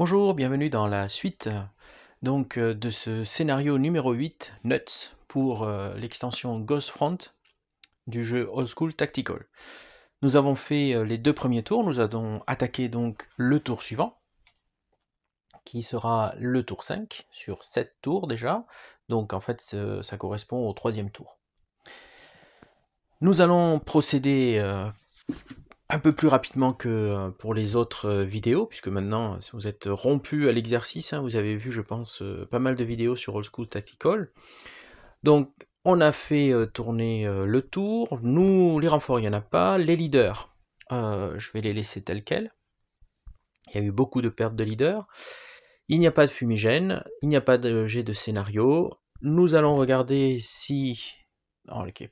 Bonjour, bienvenue dans la suite de ce scénario numéro 8, Nuts, pour l'extension Ghost Front du jeu Old School Tactical. Nous avons fait les deux premiers tours, nous allons attaquer donc le tour suivant, qui sera le tour 5, sur 7 tours déjà, donc en fait ça correspond au troisième tour. Nous allons procéder un peu plus rapidement que pour les autres vidéos, puisque maintenant, si vous êtes rompu à l'exercice, vous avez vu, je pense, pas mal de vidéos sur Old School Tactical. Donc, on a fait tourner le tour. Nous, les renforts, il n'y en a pas. Les leaders, je vais les laisser tels quels. Il y a eu beaucoup de pertes de leaders. Il n'y a pas de fumigène, il n'y a pas de jet de scénario. Nous allons regarder si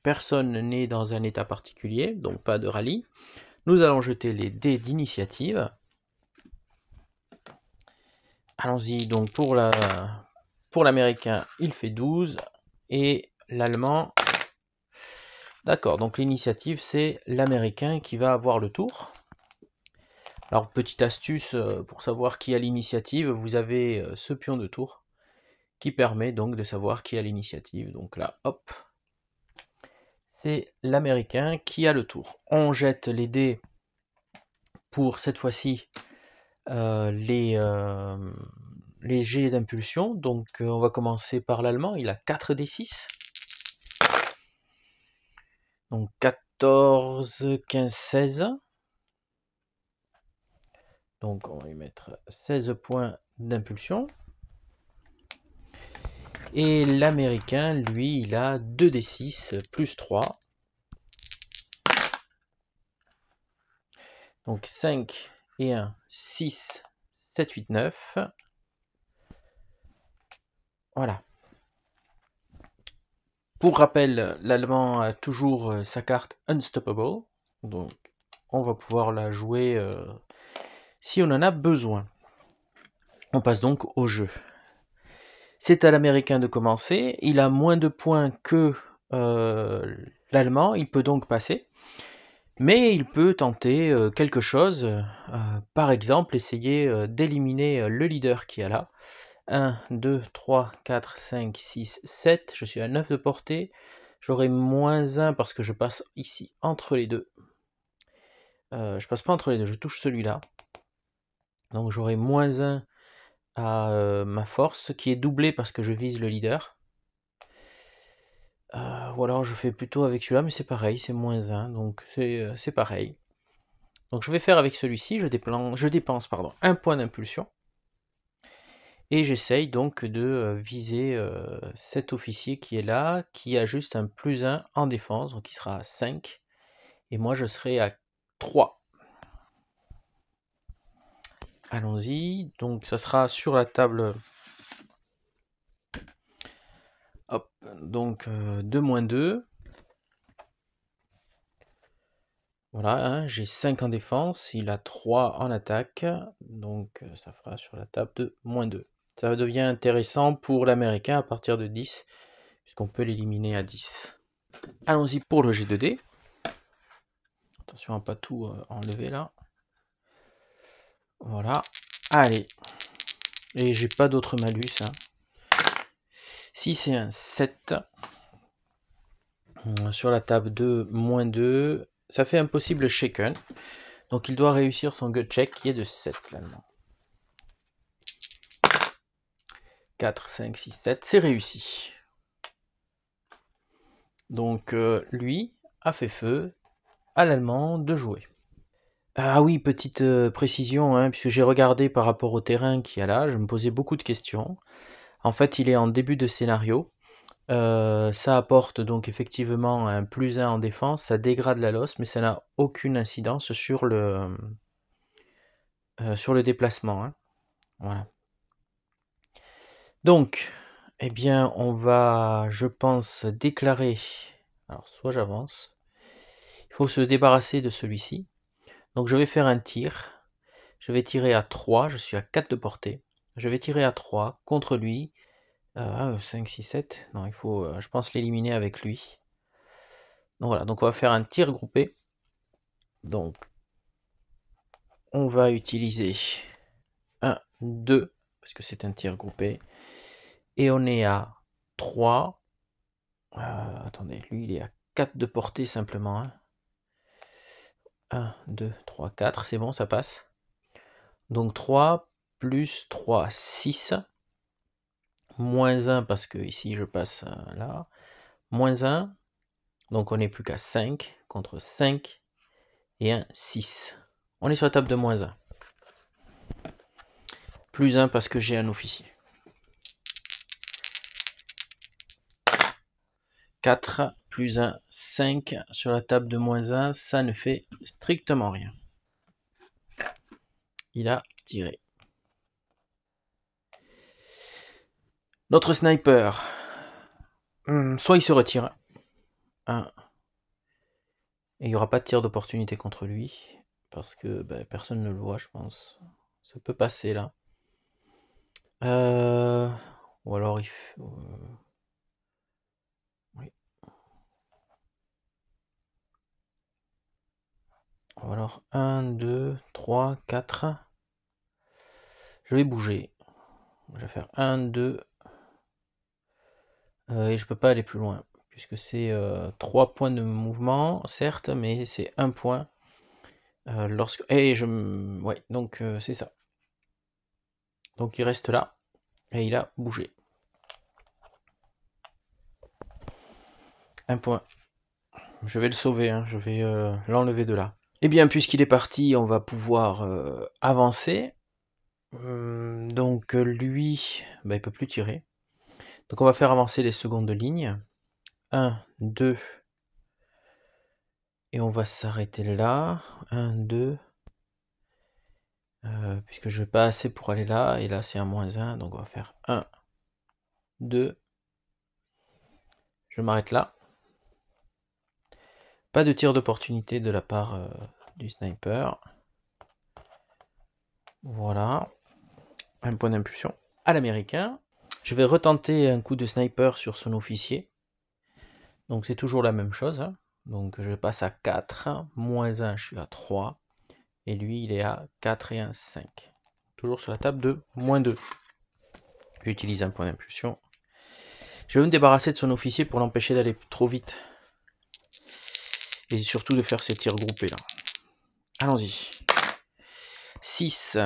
personne n'est dans un état particulier, donc pas de rallye. Nous allons jeter les dés d'initiative. Allons-y, donc pour l'américain, il fait 12, et l'allemand... D'accord, donc l'initiative, c'est l'américain qui va avoir le tour. Alors, petite astuce pour savoir qui a l'initiative, vous avez ce pion de tour qui permet donc de savoir qui a l'initiative. Donc là, hop, c'est l'américain qui a le tour. On jette les dés pour cette fois-ci les jets d'impulsion. Donc on va commencer par l'allemand, il a 4d6. Donc 14, 15, 16. Donc on va lui mettre 16 points d'impulsion. Et l'américain, lui, il a 2d6 plus 3. Donc 5 et 1, 6, 7, 8, 9. Voilà. Pour rappel, l'allemand a toujours sa carte Unstoppable. Donc on va pouvoir la jouer si on en a besoin. On passe donc au jeu. C'est à l'américain de commencer. Il a moins de points que l'allemand. Il peut donc passer. Mais il peut tenter quelque chose. Par exemple, essayer d'éliminer le leader qui est là. 1, 2, 3, 4, 5, 6, 7. Je suis à 9 de portée. J'aurai moins 1 parce que je passe ici entre les deux. Je passe pas entre les deux, je touche celui-là. Donc j'aurai moins 1 à ma force, qui est doublée parce que je vise le leader. Ou alors je fais plutôt avec celui-là, mais c'est pareil, c'est moins 1, donc c'est pareil. Donc je vais faire avec celui-ci, je dépense un point d'impulsion. Et j'essaye donc de viser cet officier qui est là, qui a juste un plus 1 en défense, donc il sera à 5. Et moi je serai à 3. Allons-y, donc ça sera sur la table. Hop, donc 2 moins 2. Voilà, hein, j'ai 5 en défense, il a 3 en attaque, donc ça fera sur la table de moins 2. Ça devient intéressant pour l'américain à partir de 10, puisqu'on peut l'éliminer à 10. Allons-y pour le G2D. Attention à ne pas tout enlever là. Voilà, allez. Et j'ai pas d'autre malus. Si c'est un 7, sur la table de moins 2, ça fait un possible shaken. Donc il doit réussir son gut check qui est de 7 l'allemand. 4, 5, 6, 7, c'est réussi. Donc lui a fait feu à l'allemand de jouer. Ah oui, petite précision, puisque j'ai regardé par rapport au terrain qu'il y a là, je me posais beaucoup de questions. En fait, il est en début de scénario. Ça apporte donc effectivement un plus 1 en défense, ça dégrade la loss, mais ça n'a aucune incidence sur le déplacement. Voilà. Donc, eh bien, on va, je pense, déclarer... Alors, soit j'avance. Il faut se débarrasser de celui-ci. Donc, je vais faire un tir. Je vais tirer à 3. Je suis à 4 de portée. Je vais tirer à 3 contre lui. 5, 6, 7. Non, il faut, je pense, l'éliminer avec lui. Donc, voilà. Donc, on va faire un tir groupé. Donc, on va utiliser 1, 2, parce que c'est un tir groupé. Et on est à 3. Attendez, lui il est à 4 de portée simplement. 1, 2, 3, 4, c'est bon, ça passe. Donc 3 plus 3, 6. Moins 1 parce que ici je passe là. Moins 1. Donc on n'est plus qu'à 5 contre 5 et un 6. On est sur la table de moins 1. Plus 1 parce que j'ai un officier. 4 plus 1, 5 sur la table de moins 1, ça ne fait strictement rien. Il a tiré. Notre sniper, soit il se retire, et il n'y aura pas de tir d'opportunité contre lui, parce que personne ne le voit, je pense. Ça peut passer là. Ou alors il faut... oui. Alors 1, 2, 3, 4. Je vais bouger. Je vais faire 1, 2. Et je peux pas aller plus loin. Puisque c'est 3 points de mouvement, certes, mais c'est 1 point. Lorsque... Et je... Ouais, donc c'est ça. Donc il reste là. Et il a bougé. 1 point. Je vais le sauver, hein. Je vais l'enlever de là. Eh bien, puisqu'il est parti, on va pouvoir avancer. Donc lui, il peut plus tirer. Donc on va faire avancer les secondes lignes. 1, 2. Et on va s'arrêter là. 1, 2. Puisque je vais pas assez pour aller là. Et là c'est un moins 1. Donc on va faire 1, 2. Je m'arrête là. Pas de tir d'opportunité de la part du sniper. Voilà. Un point d'impulsion à l'américain. Je vais retenter un coup de sniper sur son officier. Donc c'est toujours la même chose. Hein. Donc je passe à 4. Moins 1, je suis à 3. Et lui, il est à 4 et 1, 5. Toujours sur la table de moins 2. J'utilise un point d'impulsion. Je vais me débarrasser de son officier pour l'empêcher d'aller trop vite. Et surtout de faire ses tirs groupés là. Allons-y. 6.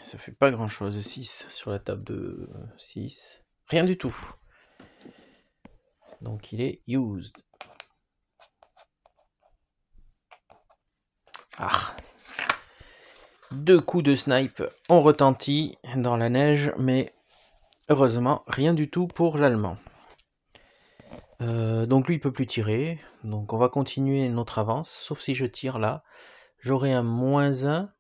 Ça fait pas grand chose, 6 sur la table de 6. Rien du tout. Donc il est used. Ah. 2 coups de snipe ont retenti dans la neige, mais heureusement, rien du tout pour l'Allemand. Donc lui, il peut plus tirer. Donc on va continuer notre avance, sauf si je tire là. J'aurai un moins 1.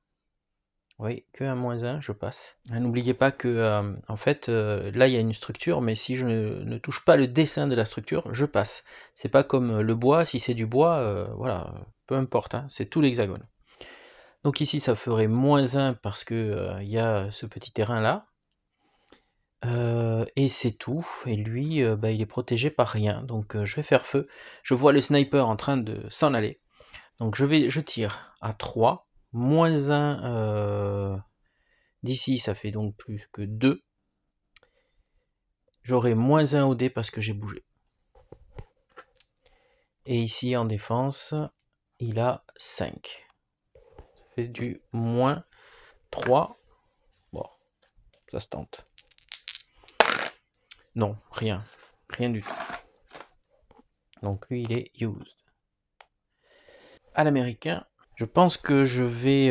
Oui, que un moins 1, je passe. N'oubliez pas que, en fait, là, il y a une structure, mais si je ne touche pas le dessin de la structure, je passe. C'est pas comme le bois, si c'est du bois, voilà, peu importe, hein, c'est tout l'hexagone. Donc ici, ça ferait moins 1 parce que il y a ce petit terrain-là. Et c'est tout. Et lui, il est protégé par rien. Donc je vais faire feu. Je vois le sniper en train de s'en aller. Donc je tire à 3. Moins 1 d'ici, ça fait donc plus que 2. J'aurai moins 1 au dé parce que j'ai bougé. Et ici, en défense, il a 5. Ça fait du moins 3. Bon, ça se tente. Non, rien. Rien du tout. Donc lui, il est used. À l'américain, je pense que je vais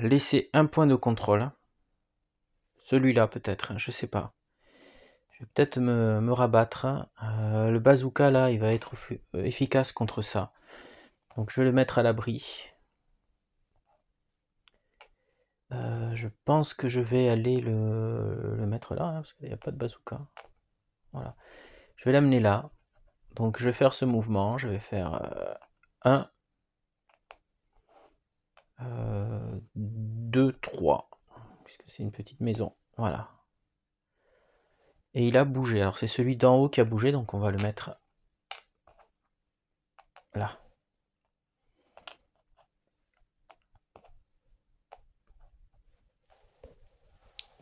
laisser un point de contrôle. Celui-là peut-être, hein, je sais pas. Je vais peut-être me rabattre. Le bazooka là, il va être efficace contre ça. Donc je vais le mettre à l'abri. Je pense que je vais aller le mettre là, hein, parce qu'il n'y a pas de bazooka. Voilà. Je vais l'amener là. Donc je vais faire ce mouvement. Je vais faire 1, 2, 3. Puisque c'est une petite maison. Voilà. Et il a bougé. Alors c'est celui d'en haut qui a bougé, donc on va le mettre là.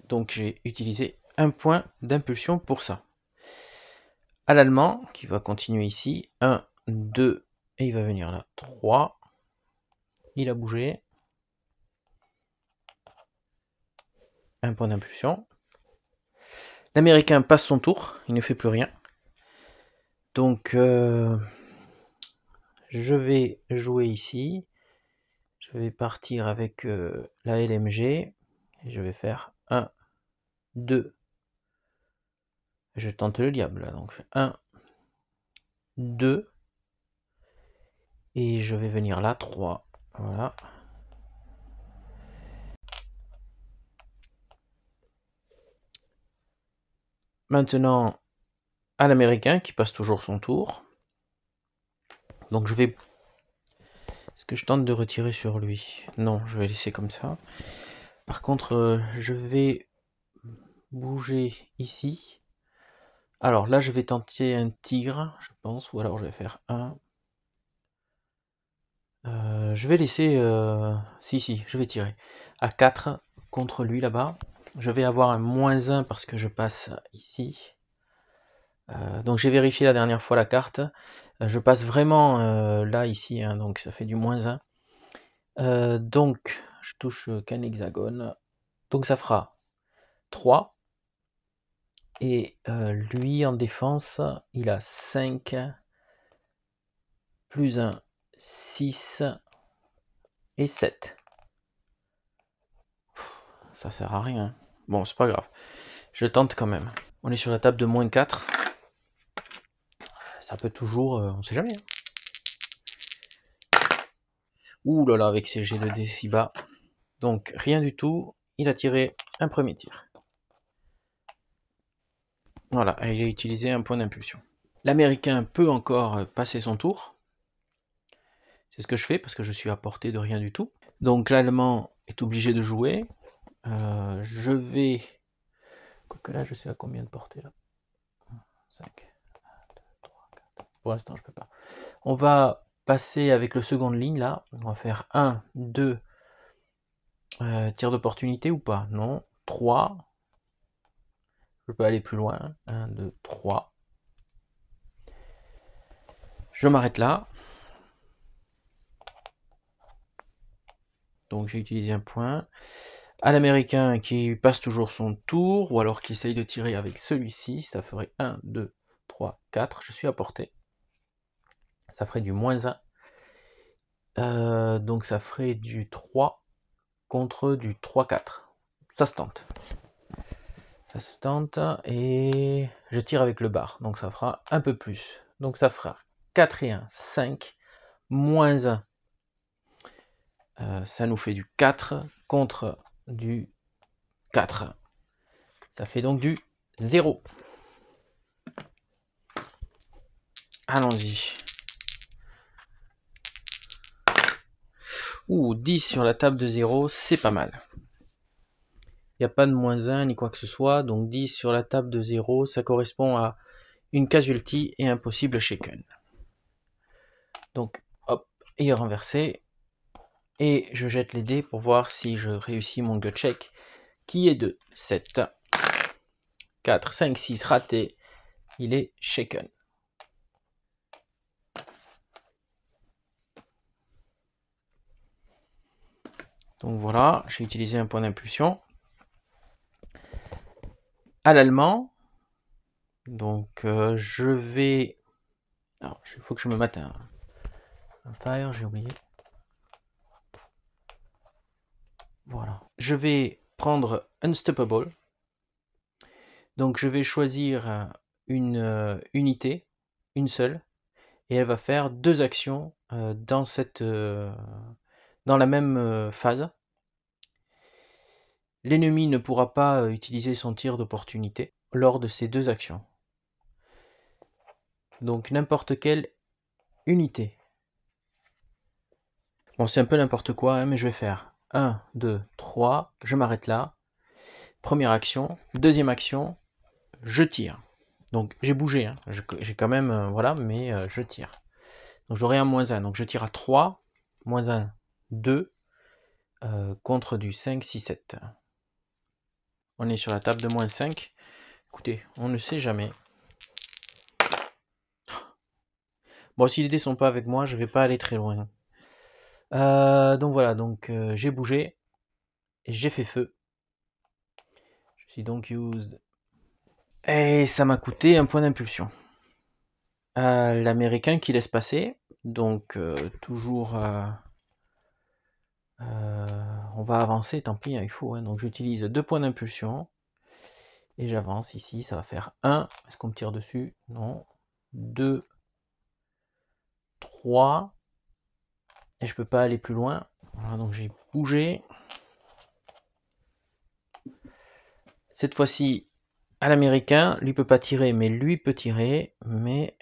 Donc j'ai utilisé un point d'impulsion pour ça. À l'allemand, qui va continuer ici, 1, 2, et il va venir là, 3. Il a bougé. Un point d'impulsion. L'américain passe son tour, il ne fait plus rien. Donc je vais jouer ici. Je vais partir avec la LMG. Et je vais faire 1, 2. Je tente le diable là, donc 1, 2. Et je vais venir là, 3. Voilà. Maintenant, à l'américain qui passe toujours son tour. Donc je vais... Est-ce que je tente de retirer sur lui? Non, je vais laisser comme ça. Par contre, je vais bouger ici. Alors là, je vais tenter un tigre, je pense, ou alors je vais faire 1. Je vais laisser... Si, je vais tirer. À 4 contre lui là-bas. Je vais avoir un -1 parce que je passe ici. Donc j'ai vérifié la dernière fois la carte. Je passe vraiment là, ici, hein, donc ça fait du -1. Donc je touche qu'un hexagone. Donc ça fera 3. Et lui en défense, il a 5. Plus 1, 6. Et 7. Ça sert à rien. Bon, c'est pas grave. Je tente quand même. On est sur la table de -4. Ça peut toujours... on sait jamais. Ouh là là, avec ces jets de dés si bas. Donc, rien du tout. Il a tiré un premier tir. Voilà, et il a utilisé un point d'impulsion. L'Américain peut encore passer son tour. C'est ce que je fais, parce que je suis à portée de rien du tout. Donc, l'Allemand est obligé de jouer. Je vais... Quoique là, je suis à combien de portée là? 5. 1, 2, 3, 4. Pour l'instant, je peux pas. On va passer avec le seconde ligne là. On va faire 1, 2. Tir d'opportunité ou pas? Non. 3. Je peux aller plus loin. 1, 2, 3. Je m'arrête là. Donc j'ai utilisé un point. À l'américain qui passe toujours son tour, ou alors qui essaye de tirer avec celui-ci, ça ferait 1, 2, 3, 4. Je suis à portée. Ça ferait du -1. Donc ça ferait du 3 contre du 3, 4. Ça se tente. Ça se tente et je tire avec le bar. Donc ça fera un peu plus. Donc ça fera 4 et 1, 5, -1. Ça nous fait du 4 contre du 4. Ça fait donc du 0. Allons-y. Ouh, 10 sur la table de 0, c'est pas mal. Il n'y a pas de -1 ni quoi que ce soit, donc 10 sur la table de 0, ça correspond à une casualty et un possible shaken. Donc, hop, il est renversé. Et je jette les dés pour voir si je réussis mon gut check, qui est de 7. 4, 5, 6, raté. Il est shaken. Donc voilà, j'ai utilisé un point d'impulsion. À l'allemand, donc je vais... Alors, il faut que je me mette un fire, j'ai oublié. Voilà. Je vais prendre Unstoppable. Donc je vais choisir une unité, une seule, et elle va faire 2 actions dans la même phase. L'ennemi ne pourra pas utiliser son tir d'opportunité lors de ces 2 actions. Donc n'importe quelle unité. Bon, c'est un peu n'importe quoi, hein, mais je vais faire 1, 2, 3, je m'arrête là. Première action, deuxième action, je tire. Donc j'ai bougé, hein. J'ai quand même, voilà, mais je tire. Donc j'aurai un -1, donc je tire à 3, -1, 2, contre du 5, 6, 7. On est sur la table de -5. Écoutez, on ne sait jamais. Bon, si les dés sont pas avec moi, je vais pas aller très loin. Donc voilà, j'ai bougé. Et j'ai fait feu. Je suis donc used. Et ça m'a coûté un point d'impulsion. L'américain qui laisse passer. Donc toujours... on va avancer, tant pis, hein, il faut. Hein. Donc j'utilise 2 points d'impulsion. Et j'avance ici, ça va faire 1. Est-ce qu'on me tire dessus? Non. 2. 3. Et je peux pas aller plus loin. Voilà, donc j'ai bougé. Cette fois-ci, à l'américain, lui peut pas tirer, mais lui peut tirer. Mais...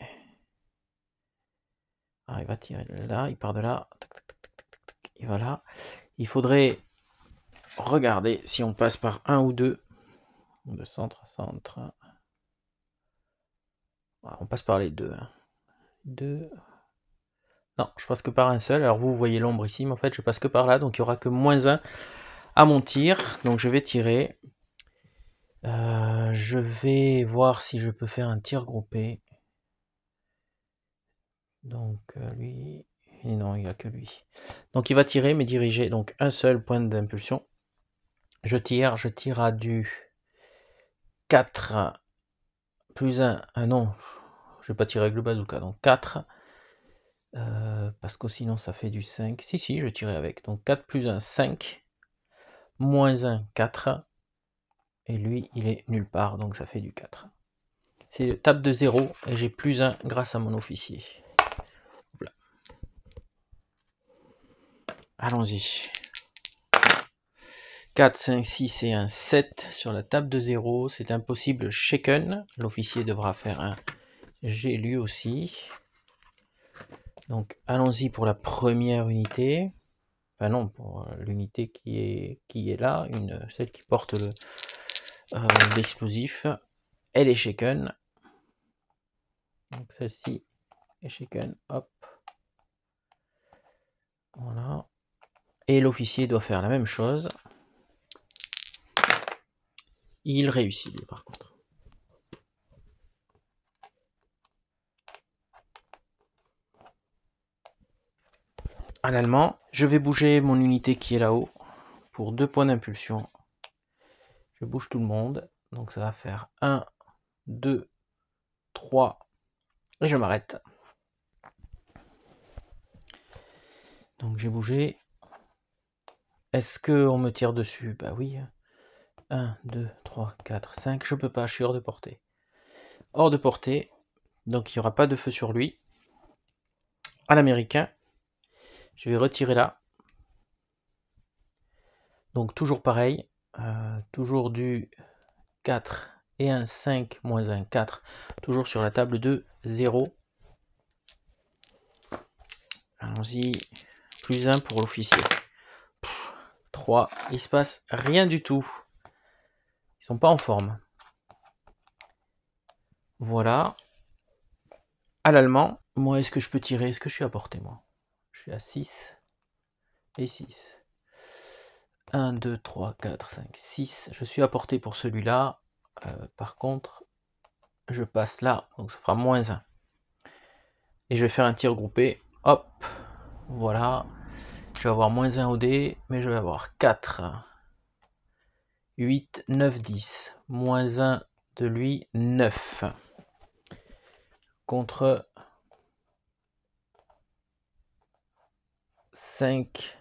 Ah, il va tirer là, il part de là. Et voilà. Il faudrait regarder si on passe par 1 ou 2. De centre à centre. Voilà, on passe par les 2. 2. Non, je passe que par un seul. Alors vous voyez l'ombre ici, mais en fait je passe que par là. Donc il n'y aura que -1 à mon tir. Donc je vais tirer. Je vais voir si je peux faire un tir groupé. Donc lui... Et non, il n'y a que lui. Donc il va tirer, mais diriger. Donc un seul point d'impulsion. Je tire à du 4 plus 1. Ah non, je vais pas tirer avec le bazooka. Donc 4. Parce que sinon ça fait du 5. Si, je tirais avec. Donc 4 plus 1, 5. Moins 1, 4. Et lui, il est nulle part, donc ça fait du 4. C'est table de 0, et j'ai plus 1 grâce à mon officier. Voilà. Allons-y. 4, 5, 6 et un 7 sur la table de 0. C'est impossible shaken. L'officier devra faire un G lui aussi. Donc allons-y pour la première unité. Enfin non, pour l'unité qui est là, celle qui porte l'explosif. Elle est shaken. Donc celle-ci est shaken. Hop. Voilà. Et l'officier doit faire la même chose. Il réussit lui par contre. À l'allemand, je vais bouger mon unité qui est là-haut pour 2 points d'impulsion. Je bouge tout le monde. Donc ça va faire 1, 2, 3. Et je m'arrête. Donc j'ai bougé. Est-ce qu'on me tire dessus? Bah oui. 1, 2, 3, 4, 5. Je peux pas, je suis hors de portée. Hors de portée. Donc il n'y aura pas de feu sur lui. À l'américain. Je vais retirer là. Donc toujours pareil. Toujours du 4 et un 5 moins un 4. Toujours sur la table de 0. Allons-y. Plus 1 pour l'officier. 3. Il se passe rien du tout. Ils sont pas en forme. Voilà. À l'allemand. Moi, est-ce que je peux tirer? Est-ce que je suis à portée, moi? Je suis à 6 et 6. 1, 2, 3, 4, 5, 6. Je suis à portée pour celui-là. Par contre, je passe là. Donc ça fera -1. Et je vais faire un tir groupé. Hop. Voilà. Je vais avoir -1 au dé. Mais je vais avoir 4. 8, 9, 10. -1 de lui, 9. Contre 5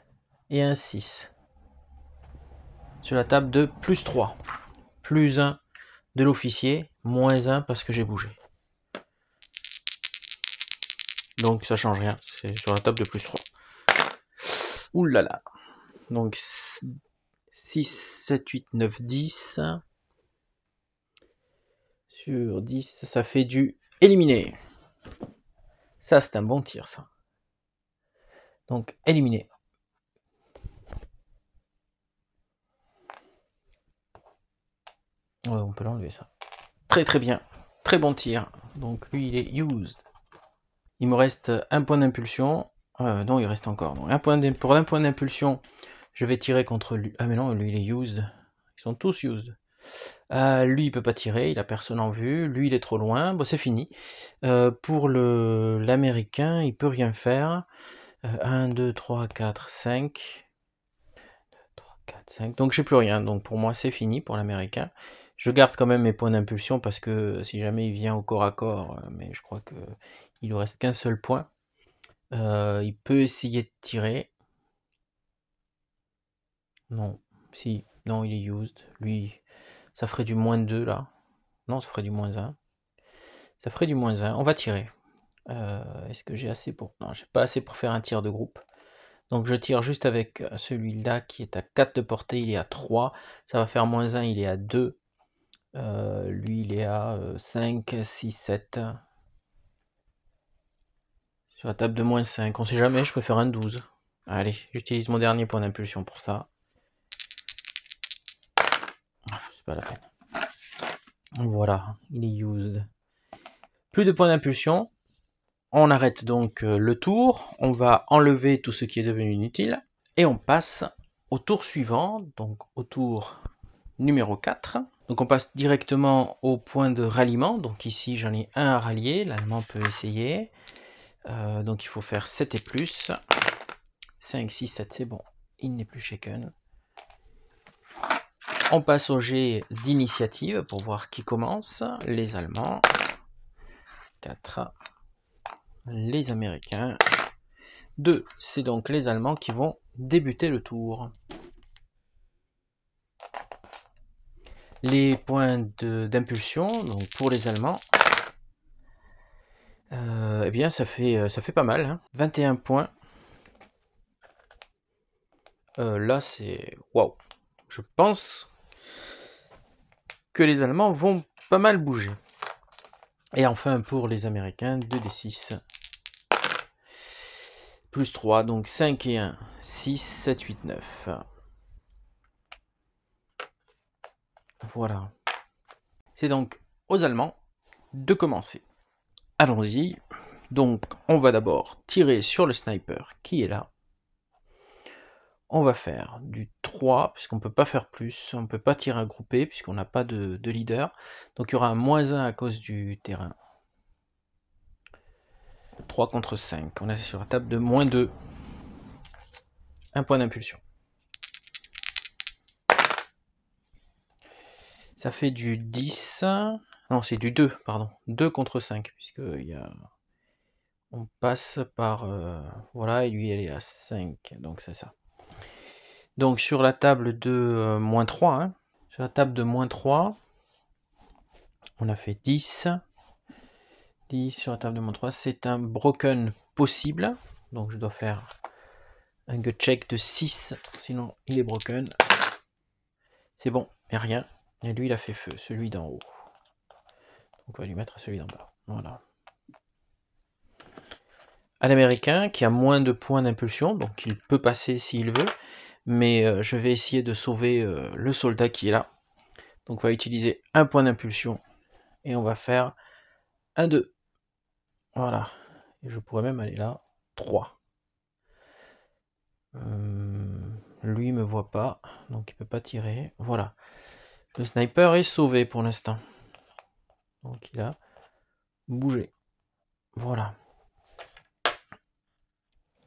et un 6. Sur la table de +3. +1 de l'officier, -1 parce que j'ai bougé. Donc ça change rien, c'est sur la table de +3. Ouh là là. Donc 6, 7, 8, 9, 10. Sur 10, ça fait du éliminé. Ça, c'est un bon tir, ça. Donc, éliminé. Ouais, on peut l'enlever, ça. Très très bien. Très bon tir. Donc, lui, il est used. Il me reste un point d'impulsion. Non, il reste encore. Donc, pour un point d'impulsion, je vais tirer contre lui. Ah, mais non, lui, il est used. Ils sont tous used. Lui, il peut pas tirer, il a personne en vue. Lui, il est trop loin. Bon, c'est fini. Pour l'Américain, il peut rien faire. 1, 2, 3, 4, 5. 3, 4, 5. Donc j'ai plus rien. Donc pour moi, c'est fini pour l'Américain. Je garde quand même mes points d'impulsion parce que si jamais il vient au corps à corps, mais je crois que il lui reste qu'un seul point. Il peut essayer de tirer. Non. Si. Non, il est used. Lui, ça ferait du -2 là. Non, ça ferait du -1. Ça ferait du -1. On va tirer. Est-ce que j'ai assez pour... Non, j'ai pas assez pour faire un tir de groupe. Donc je tire juste avec celui-là qui est à 4 de portée, il est à 3. Ça va faire -1, il est à 2. Lui, il est à 5, 6, 7. Sur la table de -5. On sait jamais, je peux faire un 12. Allez, j'utilise mon dernier point d'impulsion pour ça. C'est pas la peine. Voilà, il est used. Plus de points d'impulsion. On arrête donc le tour. On va enlever tout ce qui est devenu inutile. Et on passe au tour suivant, donc au tour numéro 4. Donc on passe directement au point de ralliement. Donc ici j'en ai un à rallier, l'allemand peut essayer. Donc il faut faire 7 et plus. 5, 6, 7, c'est bon. Il n'est plus shaken. On passe au jet d'initiative pour voir qui commence. Les Allemands. 4. Les Américains. 2. C'est donc les Allemands qui vont débuter le tour. Les points d'impulsion, donc pour les Allemands, eh bien ça fait pas mal, hein. 21 points. Là c'est... Waouh. Je pense que les Allemands vont pas mal bouger. Et enfin pour les Américains, 2d6. Plus 3, donc 5 et 1, 6, 7, 8, 9. Voilà. C'est donc aux Allemands de commencer. Allons-y. Donc on va d'abord tirer sur le sniper qui est là. On va faire du 3, puisqu'on ne peut pas faire plus, on ne peut pas tirer un groupé, puisqu'on n'a pas de leader. Donc il y aura un -1 à cause du terrain. 3 contre 5, on est sur la table de -2. Un point d'impulsion. Ça fait du 10, non c'est du 2, pardon. 2 contre 5, puisque on passe par... voilà, et lui elle est à 5, donc c'est ça. Donc sur la table de -3, hein, sur la table de -3, on a fait 10. 10 sur la table de -3, c'est un broken possible. Donc je dois faire un gut check de 6, sinon il est broken. C'est bon, il n'y a rien. Et lui il a fait feu, celui d'en haut. Donc on va lui mettre celui d'en bas. Voilà. À l'américain qui a moins de points d'impulsion, donc il peut passer s'il veut. Mais je vais essayer de sauver le soldat qui est là. Donc on va utiliser un point d'impulsion. Et on va faire un 2. Voilà. Et je pourrais même aller là. 3. Lui me voit pas, donc il peut pas tirer. Voilà. Le sniper est sauvé pour l'instant. Donc il a bougé. Voilà.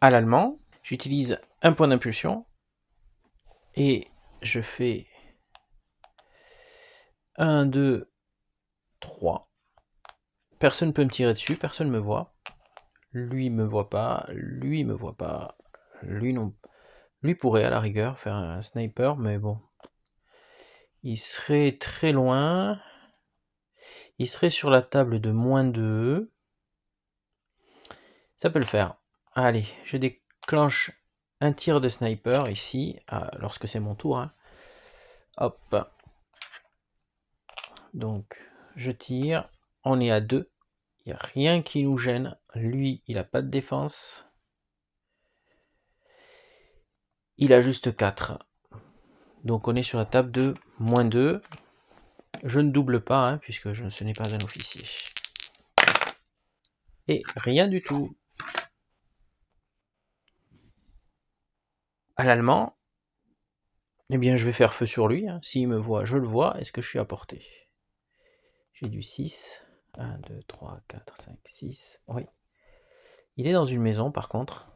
À l'allemand, j'utilise un point d'impulsion. Et je fais 1, 2, 3. Personne ne peut me tirer dessus, personne ne me voit. Lui me voit pas, lui me voit pas, lui non. Lui pourrait à la rigueur faire un sniper, mais bon. Il serait très loin. Il serait sur la table de -2. Ça peut le faire. Allez, je déclenche un tir de sniper ici, lorsque c'est mon tour, hein. Hop. Donc, je tire. On est à 2. Il n'y a rien qui nous gêne. Lui, il n'a pas de défense. Il a juste 4. Donc on est sur la table de -2. Je ne double pas, hein, puisque ce n'est pas un officier. Et rien du tout. À l'allemand, Eh bien, je vais faire feu sur lui. Hein. S'il me voit, je le vois. Est-ce que je suis à portée? J'ai du 6. 1, 2, 3, 4, 5, 6. Oui. Il est dans une maison, par contre.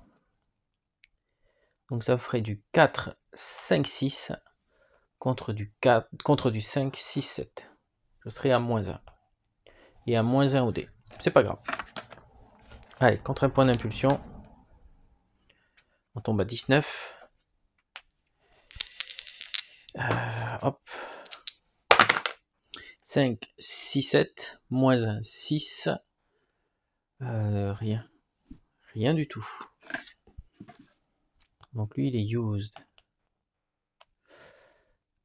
Donc ça ferait du 4, 5, 6 contre du 5, 6, 7. Je serai à moins 1. Et à moins 1 au dé. C'est pas grave. Allez, contre un point d'impulsion. On tombe à 19. Hop. 5, 6, 7. Moins 1, 6. Rien. Rien du tout. Donc lui, il est used.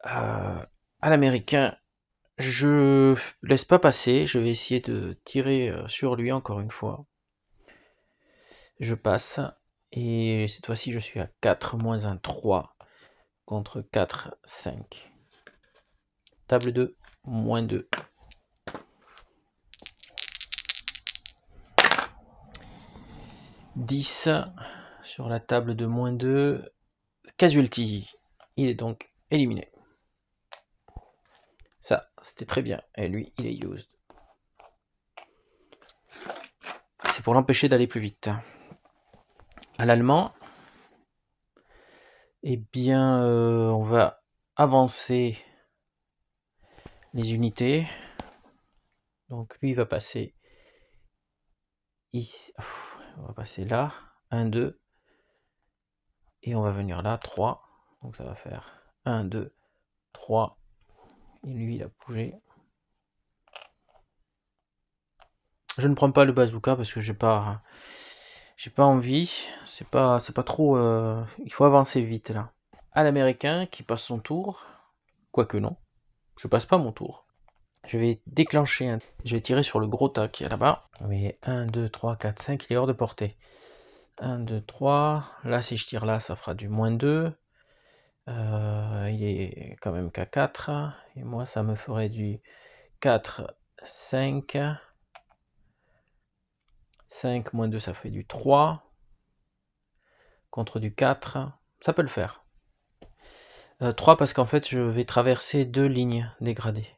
À l'américain, je laisse pas passer. Je vais essayer de tirer sur lui encore une fois. Je passe. Et cette fois-ci, je suis à 4, moins 1, 3. Contre 4, 5. Table 2, moins 2. « 10 sur la table de moins 2. Casualty. Il est donc éliminé. Ça, c'était très bien. Et lui, il est used. C'est pour l'empêcher d'aller plus vite. À l'allemand, eh bien, on va avancer les unités. Donc lui, il va passer ici. On va passer là. 1, 2. Et on va venir là. 3. Donc ça va faire 1, 2, 3. Et lui, il a bougé. Je ne prends pas le bazooka parce que j'ai pas envie. C'est pas trop. Il faut avancer vite là. À l'américain qui passe son tour. Quoique non. Je passe pas mon tour. Je vais déclencher je vais tirer sur le gros tas qui est là-bas. Mais 1, 2, 3, 4, 5, il est hors de portée. 1, 2, 3. Là, si je tire là, ça fera du moins 2. Il est quand même qu'à 4. Et moi, ça me ferait du 4, 5. 5 moins 2, ça fait du 3. Contre du 4. Ça peut le faire. 3 parce qu'en fait, je vais traverser 2 lignes dégradées.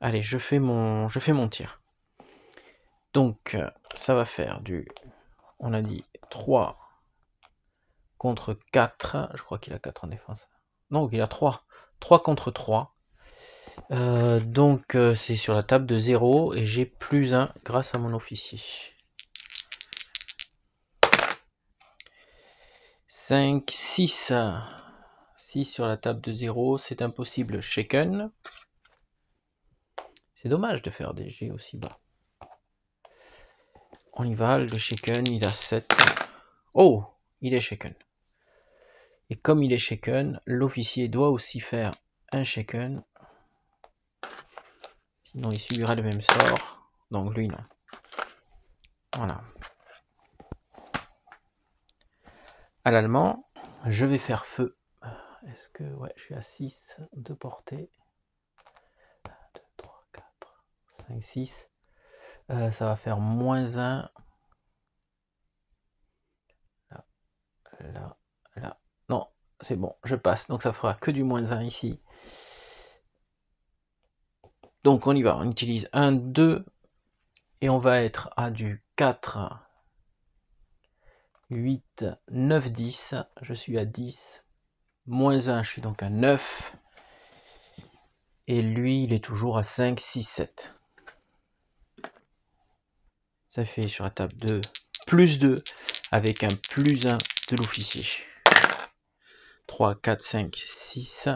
Allez, je fais mon tir. Donc, ça va faire du... On a dit 3 contre 4. Je crois qu'il a 4 en défense. Non, il a 3. 3 contre 3. Donc, c'est sur la table de 0. Et j'ai plus 1 grâce à mon officier. 5, 6. 6 sur la table de 0. C'est impossible. Shaken. C'est dommage de faire des G aussi bas. On y va, le shaken, il a 7. Oh, il est shaken. Et comme il est shaken, l'officier doit aussi faire un shaken. Sinon, il subira le même sort. Donc lui, non. Voilà. À l'allemand, je vais faire feu. Est-ce que... Ouais, je suis à 6 de portée. 1, 2, 3, 4, 5, 6. Ça va faire moins 1. Là. Non, c'est bon, je passe. Donc ça fera que du moins 1 ici. Donc on y va, on utilise 1, 2. Et on va être à du 4, 8, 9, 10. Je suis à 10. Moins 1, je suis donc à 9. Et lui, il est toujours à 5, 6, 7. Ça fait sur la table 2, plus 2, avec un plus 1 de l'officier. 3, 4, 5, 6.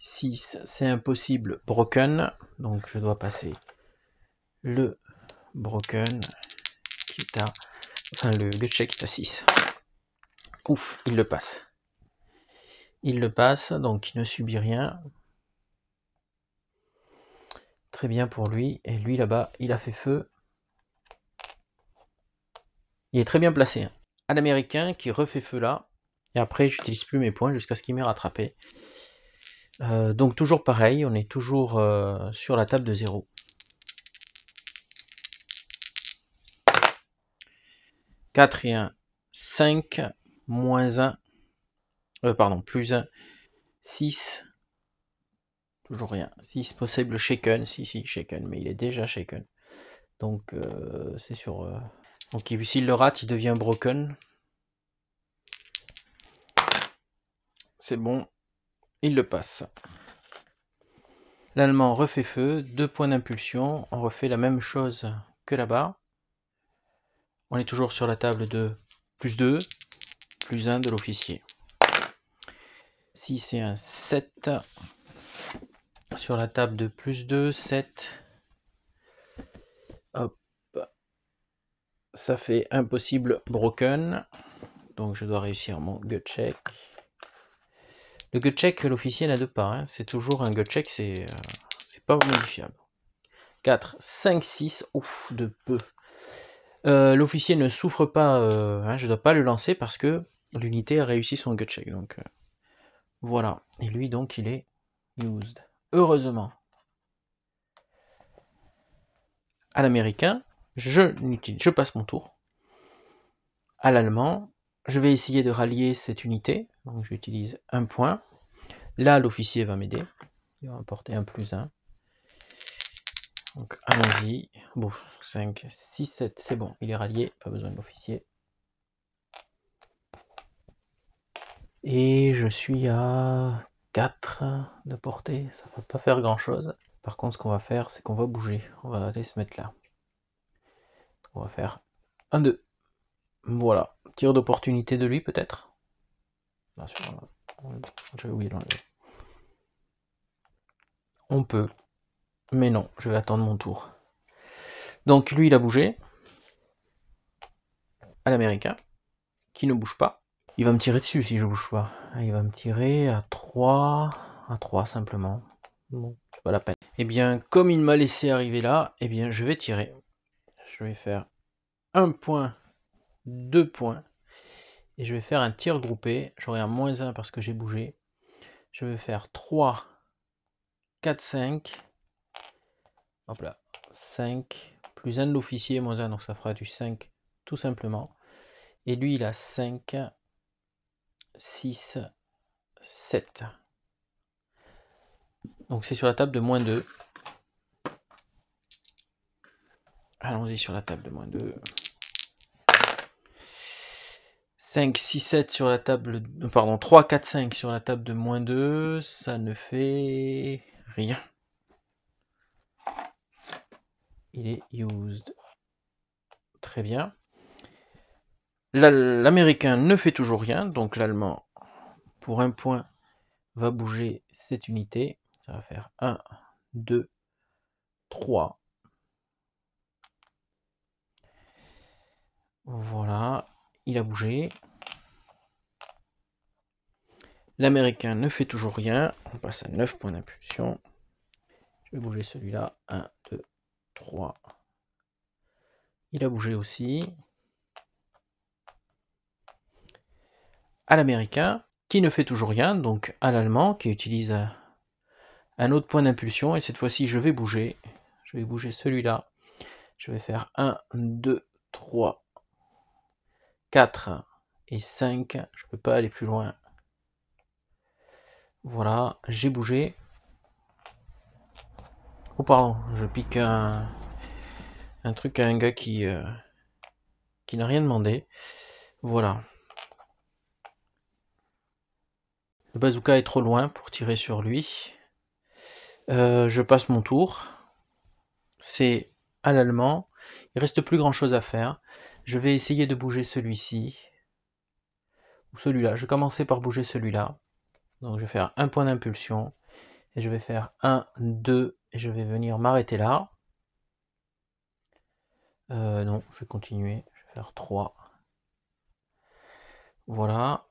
6, c'est impossible. Broken. Donc je dois passer le broken qui est à... Enfin, le check est à 6. Ouf, il le passe. Il le passe, donc il ne subit rien. Très bien pour lui. Et lui, là-bas, il a fait feu. Il est très bien placé. Hein. À l'américain qui refait feu là. Et après, j'utilise plus mes points jusqu'à ce qu'il m'ait rattrapé. Donc toujours pareil, on est toujours sur la table de 0. 4 et 1, 5, moins 1. Pardon, plus 1, 6. Toujours rien. 6 possible shaken. Si, shaken, mais il est déjà shaken. Donc, c'est sur... Donc, s'il le rate, il devient broken. C'est bon. Il le passe. L'Allemand refait feu. 2 points d'impulsion. On refait la même chose que là-bas. On est toujours sur la table de plus 2, plus 1 de l'officier. 6 et 1, 7. Sur la table de plus 2, 7. Hop. Ça fait impossible broken. Donc je dois réussir mon gut check. Le gut check, l'officier n'a de pas. Hein. C'est toujours un gut check, c'est pas modifiable. 4, 5, 6. Ouf, de peu. L'officier ne souffre pas. Hein, je ne dois pas le lancer parce que l'unité a réussi son gut check. Donc voilà. Et lui, donc, il est used. Heureusement. À l'américain, je passe mon tour. À l'allemand, je vais essayer de rallier cette unité. Donc j'utilise un point. Là, l'officier va m'aider. Il va apporter un plus 1. Donc allons-y. Bon, 5, 6, 7, c'est bon. Il est rallié, pas besoin de l'officier. Et je suis à 4 de portée. Ça va pas faire grand-chose. Par contre, ce qu'on va faire, c'est qu'on va bouger. On va aller se mettre là. On va faire 1, 2. Voilà. Tir d'opportunité de lui, peut-être. J'avais oublié de l'enlever. On peut. Mais non, je vais attendre mon tour. Donc lui, il a bougé. À l'américain, qui ne bouge pas. Il va me tirer dessus si je bouge pas. Il va me tirer à 3. À 3 simplement. Bon, c'est pas la peine. Eh bien, comme il m'a laissé arriver là, eh bien, je vais tirer. Je vais faire 1 point, 2 points. Et je vais faire un tir groupé. J'aurai un moins 1 parce que j'ai bougé. Je vais faire 3, 4, 5. Hop là. 5. Plus 1 de l'officier, moins 1. Donc ça fera du 5 tout simplement. Et lui, il a 5, 6, 7. Donc c'est sur la table de moins 2. Allons-y sur la table de moins 2. 5, 6, 7 sur la table... Pardon, 3, 4, 5 sur la table de moins 2. Ça ne fait rien. Il est used. Très bien. L'américain ne fait toujours rien. Donc l'allemand, pour un point, va bouger cette unité. Ça va faire 1, 2, 3. Voilà. Il a bougé. L'américain ne fait toujours rien. On passe à 9 points d'impulsion. Je vais bouger celui-là. 1, 2, 3. Il a bougé aussi. À l'américain, qui ne fait toujours rien. Donc à l'allemand, qui utilise un autre point d'impulsion. Et cette fois-ci, je vais bouger. Je vais bouger celui-là. Je vais faire 1, 2, 3, 4 et 5. Je ne peux pas aller plus loin. Voilà, j'ai bougé. Oh pardon, je pique un truc à un gars qui n'a rien demandé. Voilà. Le bazooka est trop loin pour tirer sur lui. Je passe mon tour. C'est à l'allemand. Il reste plus grand chose à faire. Je vais essayer de bouger celui-ci. Ou celui-là. Je vais commencer par bouger celui-là. Donc je vais faire un point d'impulsion. Et je vais faire 1, 2. Et je vais venir m'arrêter là. Non, je vais continuer. Je vais faire 3. Voilà.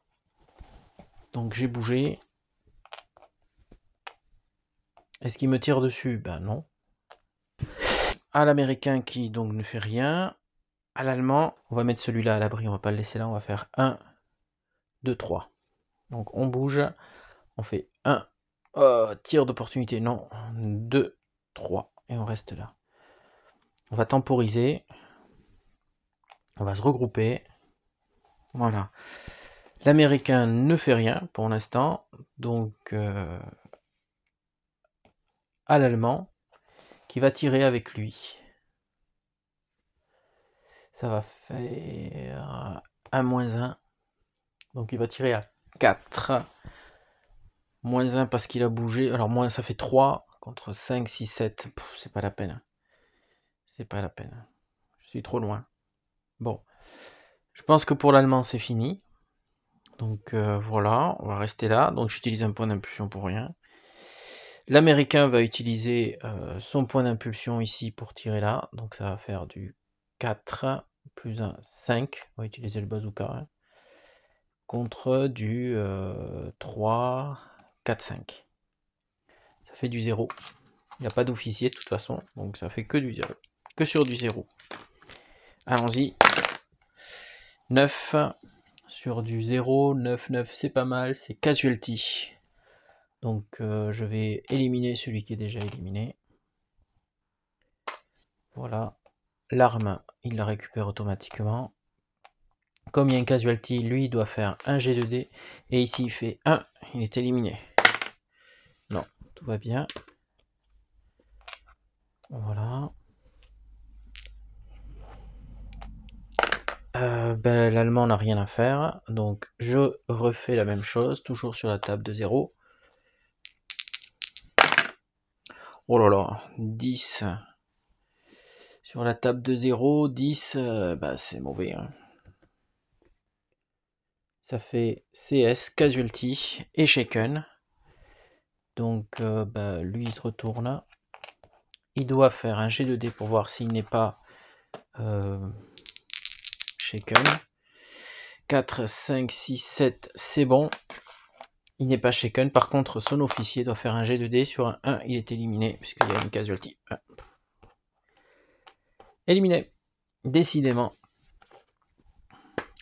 Donc j'ai bougé. Est-ce qu'il me tire dessus? Ben non. À l'américain qui donc ne fait rien. À l'allemand, on va mettre celui-là à l'abri, on va pas le laisser là, on va faire 1, 2, 3. Donc on bouge, on fait 1, tir d'opportunité, non, 2, 3, et on reste là. On va temporiser, on va se regrouper. Voilà. L'Américain ne fait rien pour l'instant, donc à l'Allemand qui va tirer avec lui. Ça va faire un -1. Donc il va tirer à 4. -1 parce qu'il a bougé. Alors moins ça fait 3 contre 5, 6, 7. C'est pas la peine. C'est pas la peine. Je suis trop loin. Bon. Je pense que pour l'Allemand c'est fini. Donc voilà, on va rester là. Donc j'utilise un point d'impulsion pour rien. L'Américain va utiliser son point d'impulsion ici pour tirer là. Donc ça va faire du 4 plus 1, 5. On va utiliser le bazooka. Hein. Contre du 3, 4, 5. Ça fait du 0. Il n'y a pas d'officier de toute façon. Donc ça fait que du 0. Que sur du 0. Allons-y. 9. Sur du 0, 9, 9, c'est pas mal. C'est casualty. Donc je vais éliminer celui qui est déjà éliminé. Voilà. L'arme, il la récupère automatiquement. Comme il y a un casualty, lui il doit faire un jet de dés. Et ici il fait 1, il est éliminé. Non, tout va bien. Voilà. L'Allemand n'a rien à faire. Donc je refais la même chose, toujours sur la table de 0. Oh là là, 10. Sur la table de 0, 10, c'est mauvais. Hein. Ça fait CS, Casualty et Shaken. Donc lui il se retourne. Il doit faire un jet de dés pour voir s'il n'est pas Shaken. 4, 5, 6, 7, c'est bon. Il n'est pas Shaken. Par contre, son officier doit faire un jet de dés. Sur un 1, il est éliminé, puisqu'il y a une Casualty. Éliminé. Décidément.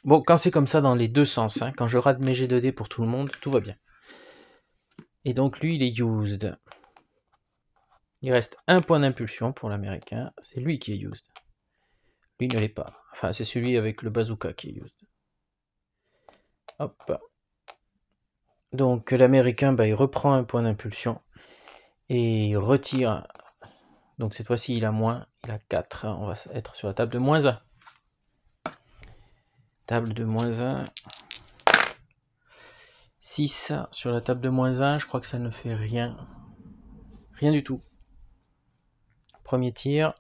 Bon, quand c'est comme ça dans les deux sens, hein, quand je rate mes jets de dés pour tout le monde, tout va bien. Et donc lui, il est used. Il reste un point d'impulsion pour l'Américain. C'est lui qui est used. Lui ne l'est pas. Enfin, c'est celui avec le bazooka qui est used. Hop. Donc l'Américain, il reprend un point d'impulsion. Et il retire. Donc cette fois-ci, il a moins. Il a 4. On va être sur la table de -1. Table de -1. 6 sur la table de -1. Je crois que ça ne fait rien. Rien du tout. Premier tir.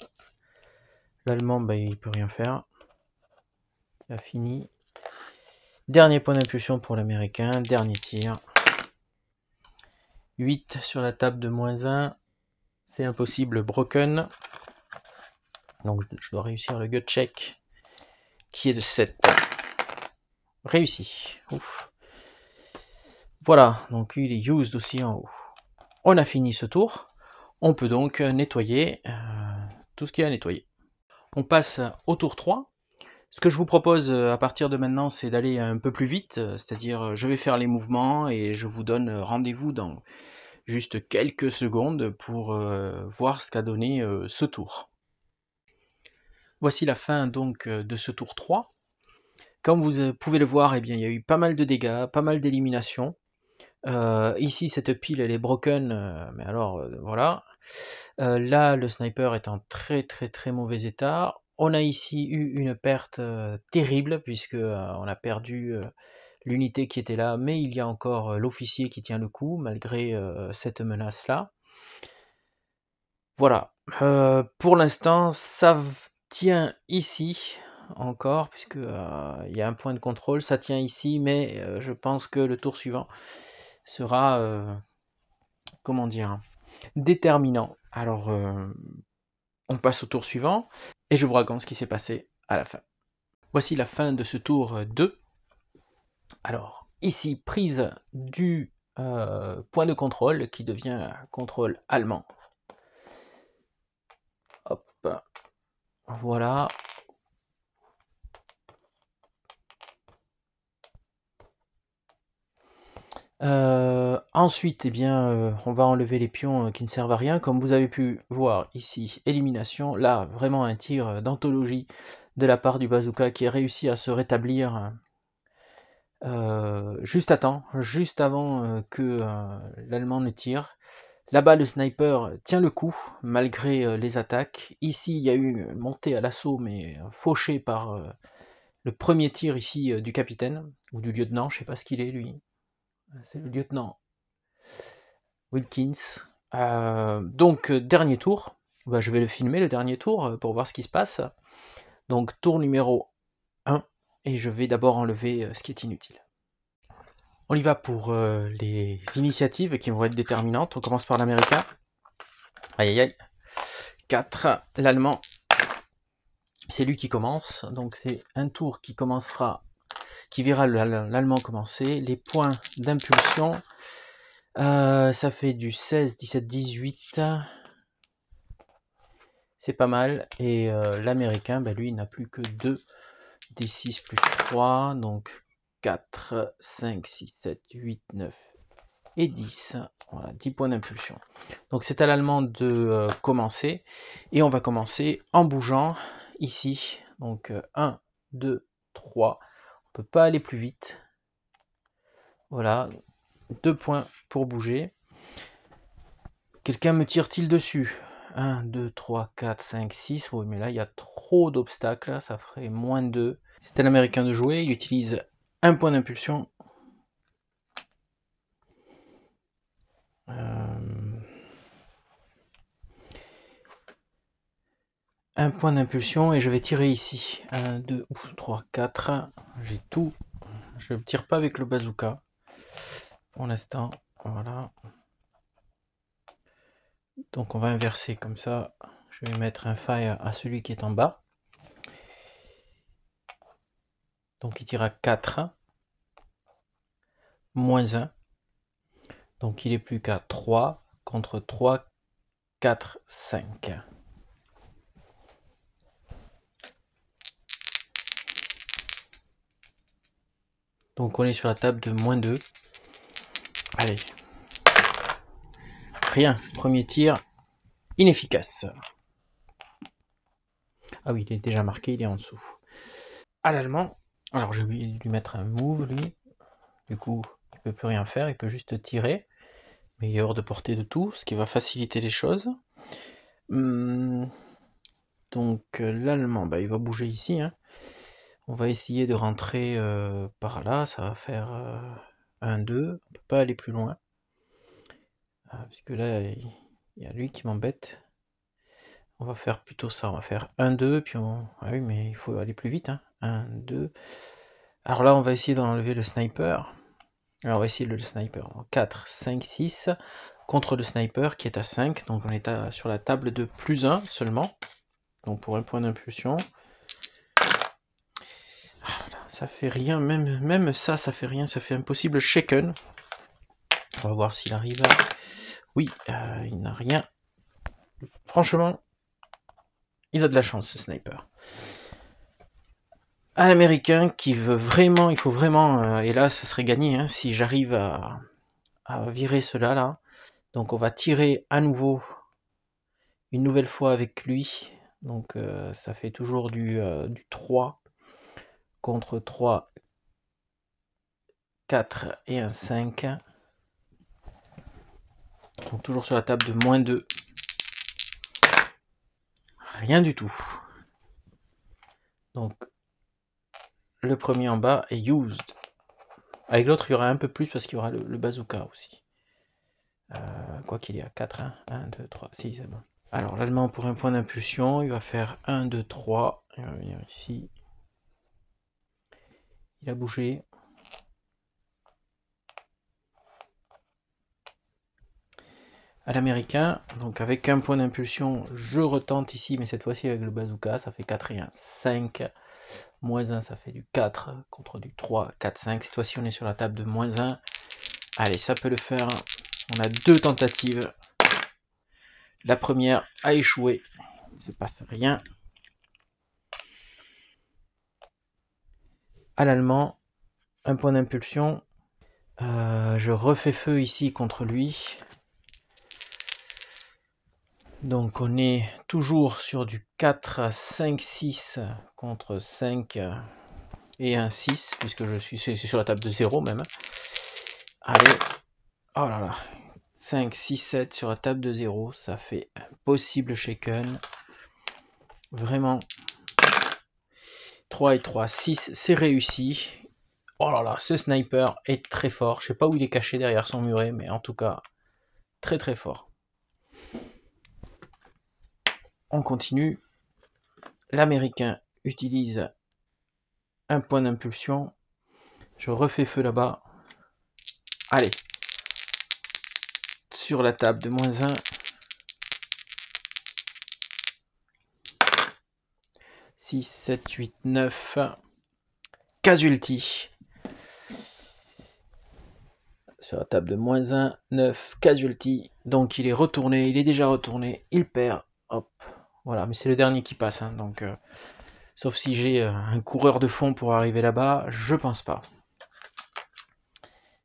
L'Allemand, il peut rien faire. Il a fini. Dernier point d'impulsion pour l'Américain. Dernier tir. 8 sur la table de -1. C'est impossible. Broken. Donc je dois réussir le gut check. Qui est de 7. Réussi. Ouf. Voilà. Donc lui, il est used aussi en haut. On a fini ce tour. On peut donc nettoyer tout ce qu'il y a à nettoyer. On passe au tour 3. Ce que je vous propose à partir de maintenant, c'est d'aller un peu plus vite, c'est-à-dire je vais faire les mouvements et je vous donne rendez-vous dans juste quelques secondes pour voir ce qu'a donné ce tour. Voici la fin donc de ce tour 3. Comme vous pouvez le voir, il y a eu pas mal de dégâts, pas mal d'éliminations. Ici, cette pile, elle est broken, mais alors, voilà. Là, le sniper est en très très très mauvais état. On a ici eu une perte terrible, puisque on a perdu l'unité qui était là, mais il y a encore l'officier qui tient le coup, malgré cette menace-là. Voilà. Pour l'instant, ça tient ici, encore, puisque il y a un point de contrôle, ça tient ici, mais je pense que le tour suivant sera, comment dire, déterminant. Alors, on passe au tour suivant, et je vous raconte ce qui s'est passé à la fin. Voici la fin de ce tour 2. Alors, ici, prise du point de contrôle, qui devient contrôle allemand. Hop, voilà. Ensuite, on va enlever les pions qui ne servent à rien. Comme vous avez pu voir ici, élimination. Là, vraiment un tir d'anthologie de la part du bazooka qui a réussi à se rétablir juste à temps, juste avant que l'Allemand ne tire. Là-bas, le sniper tient le coup, malgré les attaques. Ici, il y a eu une montée à l'assaut, mais fauchée par le premier tir ici du capitaine, ou du lieutenant, je sais pas ce qu'il est, lui. C'est le lieutenant Wilkins. Donc, dernier tour. Bah, je vais le filmer, le dernier tour, pour voir ce qui se passe. Donc, tour numéro 1, et je vais d'abord enlever ce qui est inutile. On y va pour les initiatives qui vont être déterminantes. On commence par l'américain. Aïe aïe aïe. 4. L'allemand. C'est lui qui commence. Donc c'est un tour qui commencera, qui verra l'allemand commencer. Les points d'impulsion. Ça fait du 16, 17, 18. C'est pas mal. Et l'américain, bah, lui, il n'a plus que 2 D6 plus 3. Donc 4, 5, 6, 7, 8, 9 et 10. Voilà, 10 points d'impulsion. Donc c'est à l'allemand de commencer. Et on va commencer en bougeant ici. Donc 1, 2, 3. On peut pas aller plus vite. Voilà, 2 points pour bouger. Quelqu'un me tire-t-il dessus? 1, 2, 3, 4, 5, 6. Oui, mais là, il y a trop d'obstacles. Ça ferait moins 2. C'est à l'américain de jouer. Il utilise un point d'impulsion. Un point d'impulsion et je vais tirer ici. 1, 2, 3, 4. J'ai tout. Je ne tire pas avec le bazooka. Pour l'instant, voilà. Donc on va inverser comme ça. Je vais mettre un fire à celui qui est en bas. Donc il tire à 4. Moins 1. Donc il est plus qu'à 3 contre 3, 4, 5. Donc on est sur la table de moins 2. Allez. Rien. Premier tir. Inefficace. Ah oui, il est déjà marqué, il est en dessous. À l'allemand. Alors je vais lui mettre un move, lui. Du coup, il peut plus rien faire, il peut juste tirer. Mais il est hors de portée de tout, ce qui va faciliter les choses. Donc l'allemand, bah, il va bouger ici. Hein. On va essayer de rentrer par là, ça va faire 1-2. On peut pas aller plus loin. Puisque là, il y a lui qui m'embête. On va faire plutôt ça, on va faire 1-2, puis on... Ah oui, mais il faut aller plus vite. Hein. 1, 2. Alors là, on va essayer d'enlever le sniper. Alors on va essayer le sniper. 4, 5, 6 contre le sniper qui est à 5. Donc on est sur la table de plus 1 seulement. Donc pour un point d'impulsion. Ça fait rien, même ça, ça fait rien. Ça fait impossible shaken. On va voir s'il arrive. Oui, il n'a rien. Franchement, il a de la chance ce sniper. Un américain qui veut vraiment, il faut vraiment, et là ça serait gagné hein, si j'arrive à virer cela là. Donc on va tirer à nouveau, une nouvelle fois avec lui. Donc ça fait toujours du 3 contre 3, 4 et un 5. Donc toujours sur la table de moins 2. Rien du tout. Donc le premier en bas est used. Avec l'autre, il y aura un peu plus parce qu'il y aura le bazooka aussi. Quoi qu'il y a 4, 1, 2, 3, 6, c'est bon. Alors l'allemand pour un point d'impulsion, il va faire 1, 2, 3. Il va venir ici. Il a bougé. À l'américain, donc avec un point d'impulsion, je retente ici, mais cette fois-ci avec le bazooka, ça fait 4 et 1, 5. Moins 1, ça fait du 4 contre du 3, 4, 5. Cette fois-ci, on est sur la table de moins 1. Allez, ça peut le faire. On a 2 tentatives. La première a échoué. Il ne se passe rien. À l'allemand, un point d'impulsion. Je refais feu ici contre lui. Donc on est toujours sur du 4, 5, 6 contre 5. Et un 6, puisque je suis c'est sur la table de 0 même. Allez, oh là là. 5, 6, 7 sur la table de 0, ça fait un possible shaken. Vraiment. 3 et 3, 6, c'est réussi. Oh là là, ce sniper est très fort. Je sais pas où il est caché derrière son muret, mais en tout cas, très très fort. On continue. L'Américain utilise un point d'impulsion. Je refais feu là-bas. Allez. Sur la table de -1. 6, 7, 8, 9. Casualty. Sur la table de -1, 9, casualty. Donc il est retourné, il est déjà retourné, il perd. Hop. Voilà, mais c'est le dernier qui passe. Hein, donc, sauf si j'ai un coureur de fond pour arriver là-bas, je pense pas.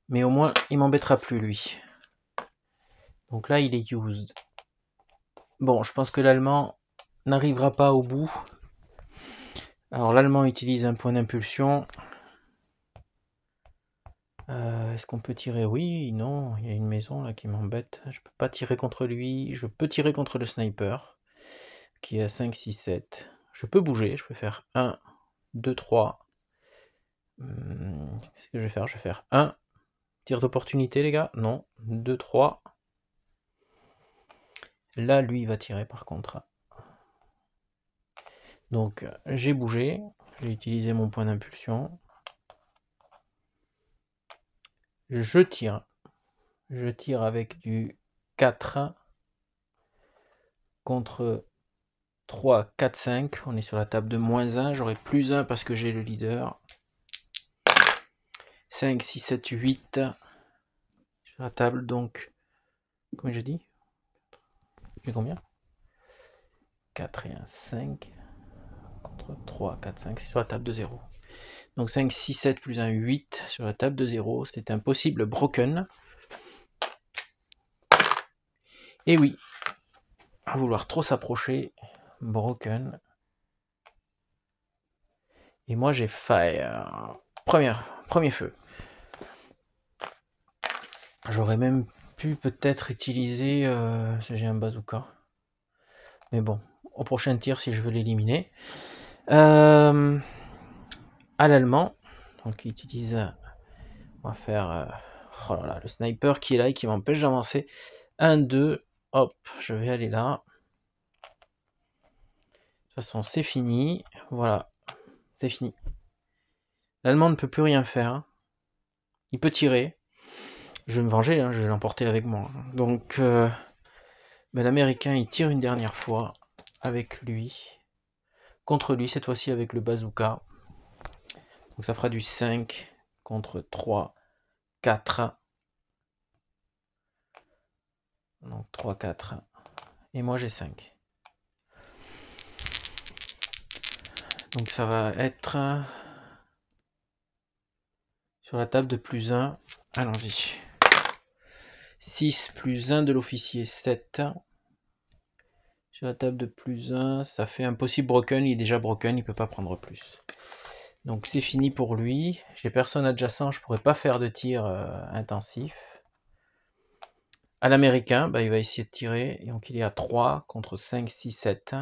Mais au moins, il m'embêtera plus lui. Donc là, il est used. Bon, je pense que l'Allemand n'arrivera pas au bout. Alors l'Allemand utilise un point d'impulsion. Est-ce qu'on peut tirer? Oui, non, il y a une maison là qui m'embête. Je peux pas tirer contre lui. Je peux tirer contre le sniper qui est à 5, 6, 7. Je peux bouger, je peux faire 1, 2, 3. Qu'est-ce que je vais faire? Je vais faire 1. Tir d'opportunité, les gars? Non. 2, 3. Là, lui, il va tirer par contre. Donc, j'ai bougé. J'ai utilisé mon point d'impulsion. Je tire. Je tire avec du 4 contre 3, 4, 5. On est sur la table de -1. J'aurai +1 parce que j'ai le leader. 5, 6, 7, 8. Sur la table, donc, comme j'ai dit, j'ai combien? 4 et 1, 5. Contre 3, 4, 5. C'est sur la table de 0. Donc 5, 6, 7 plus 1, 8 sur la table de 0. C'est un possible broken. Et oui, à vouloir trop s'approcher, broken. Et moi j'ai fire. Premier feu. J'aurais même pu peut-être utiliser... j'ai un bazooka. Mais bon, au prochain tir si je veux l'éliminer. À l'allemand. Donc il utilise... on va faire... oh là là, le sniper qui est là et qui m'empêche d'avancer. 1, 2, hop, je vais aller là. De toute façon, c'est fini. Voilà, c'est fini. L'Allemand ne peut plus rien faire. Il peut tirer. Je vais me venger, hein, je vais l'emporter avec moi. Donc, ben, l'Américain, il tire une dernière fois avec lui. Contre lui, cette fois-ci avec le bazooka. Donc ça fera du 5 contre 3, 4. Donc 3, 4. Et moi, j'ai 5. Donc ça va être sur la table de +1. Allons-y. 6 plus 1 de l'officier, 7. Sur la table de +1, ça fait un possible broken. Il est déjà broken, il ne peut pas prendre plus. Donc c'est fini pour lui. J'ai personne adjacent, je ne pourrais pas faire de tir intensif. À l'américain, bah, il va essayer de tirer. Et donc il est à 3 contre 5, 6, 7.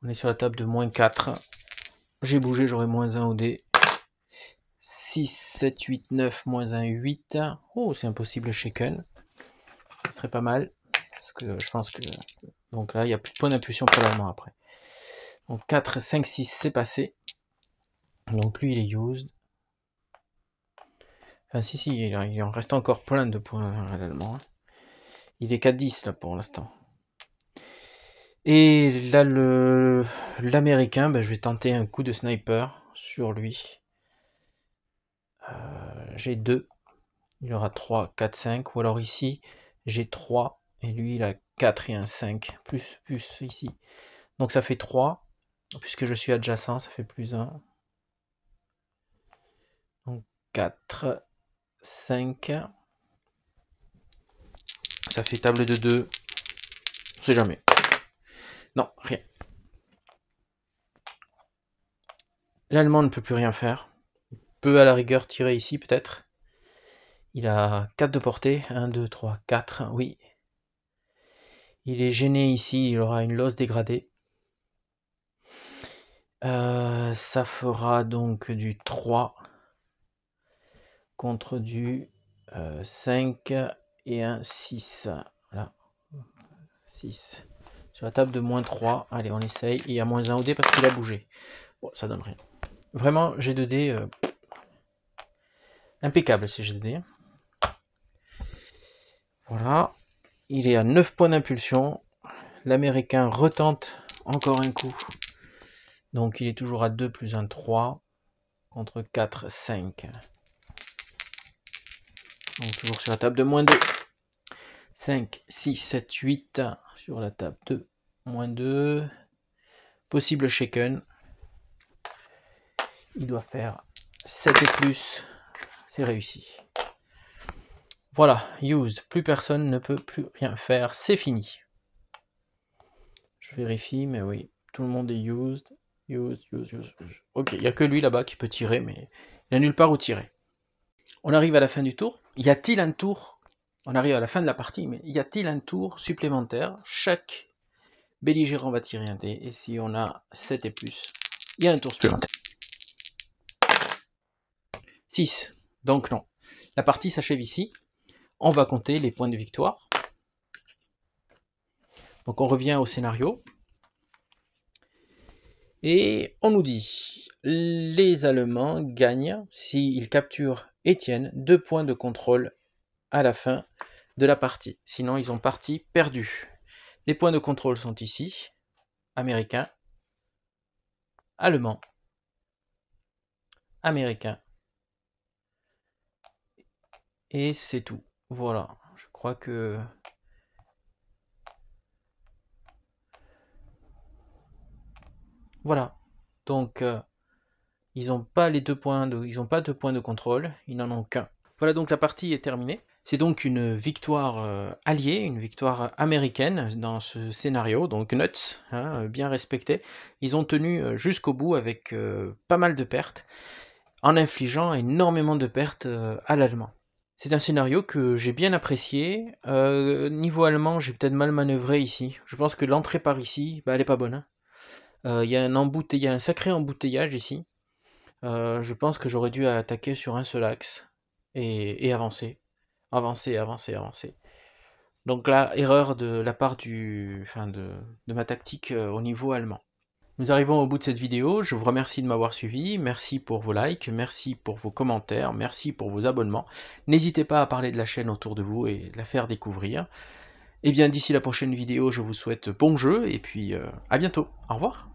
On est sur la table de -4. J'ai bougé, j'aurai -1 au dé. 6, 7, 8, 9, -1, 8. Oh, c'est un possible shaken. Ce serait pas mal. Parce que je pense que... donc là, il n'y a plus de point d'impulsion pour l'allemand après. Donc 4, 5, 6, c'est passé. Donc lui, il est used. Enfin, si, il en reste encore plein de points à l'allemand. Il est qu'à 10 là pour l'instant. Et là, l'américain, ben, je vais tenter un coup de sniper sur lui. J'ai 2. Il aura 3, 4, 5. Ou alors ici, j'ai 3. Et lui, il a 4 et un 5. Plus ici. Donc ça fait 3. Puisque je suis adjacent, ça fait +1. Donc 4, 5. Ça fait table de 2. On sait jamais. Non, rien. L'Allemand ne peut plus rien faire. Il peut à la rigueur tirer ici peut-être. Il a 4 de portée. 1, 2, 3, 4. Oui. Il est gêné ici. Il aura une losse dégradée. Ça fera donc du 3 contre du 5 et un 6. Voilà. 6. Sur la table de moins 3. Allez, on essaye. Et il y a moins 1 au dé parce qu'il a bougé. Bon, ça donne rien. Vraiment, G2D, impeccable ces G2D. Voilà. Il est à 9 points d'impulsion. L'Américain retente encore un coup. Donc il est toujours à 2 plus 1, 3. Contre 4, 5. Donc toujours sur la table de moins 2. 5, 6, 7, 8. Sur la table de moins 2. Possible shaken. Il doit faire 7 et plus. C'est réussi. Voilà, used. Plus personne ne peut plus rien faire. C'est fini. Je vérifie, mais oui. Tout le monde est used. Used. Ok, il n'y a que lui là-bas qui peut tirer, mais il n'y a nulle part où tirer. On arrive à la fin du tour. Y a-t-il un tour? On arrive à la fin de la partie, mais y a-t-il un tour supplémentaire? Chaque belligérant va tirer un dé, et si on a 7 et plus, il y a un tour supplémentaire. 6. Donc non. La partie s'achève ici. On va compter les points de victoire. Donc on revient au scénario. Et on nous dit, les Allemands gagnent s'ils capturent Étienne 2 points de contrôle à la fin de la partie. Sinon, ils ont partie perdue. Les points de contrôle sont ici. Américain, allemand, américain. Et c'est tout. Voilà. Je crois que... Voilà. Donc, ils n'ont pas les 2 points ils n'ont pas 2 points de contrôle. Ils n'en ont qu'un. Voilà, donc la partie est terminée. C'est donc une victoire alliée, une victoire américaine dans ce scénario, donc Nuts, hein, bien respecté. Ils ont tenu jusqu'au bout avec pas mal de pertes, en infligeant énormément de pertes à l'allemand. C'est un scénario que j'ai bien apprécié. Niveau allemand, j'ai peut-être mal manœuvré ici. Je pense que l'entrée par ici, bah, elle est pas bonne. Hein. Il y a un sacré embouteillage ici. Je pense que j'aurais dû attaquer sur un seul axe et avancer. Avancer. Donc là, erreur de la part de ma tactique au niveau allemand. Nous arrivons au bout de cette vidéo, je vous remercie de m'avoir suivi, merci pour vos likes, merci pour vos commentaires, merci pour vos abonnements. N'hésitez pas à parler de la chaîne autour de vous et la faire découvrir. Et bien d'ici la prochaine vidéo, je vous souhaite bon jeu et puis à bientôt. Au revoir.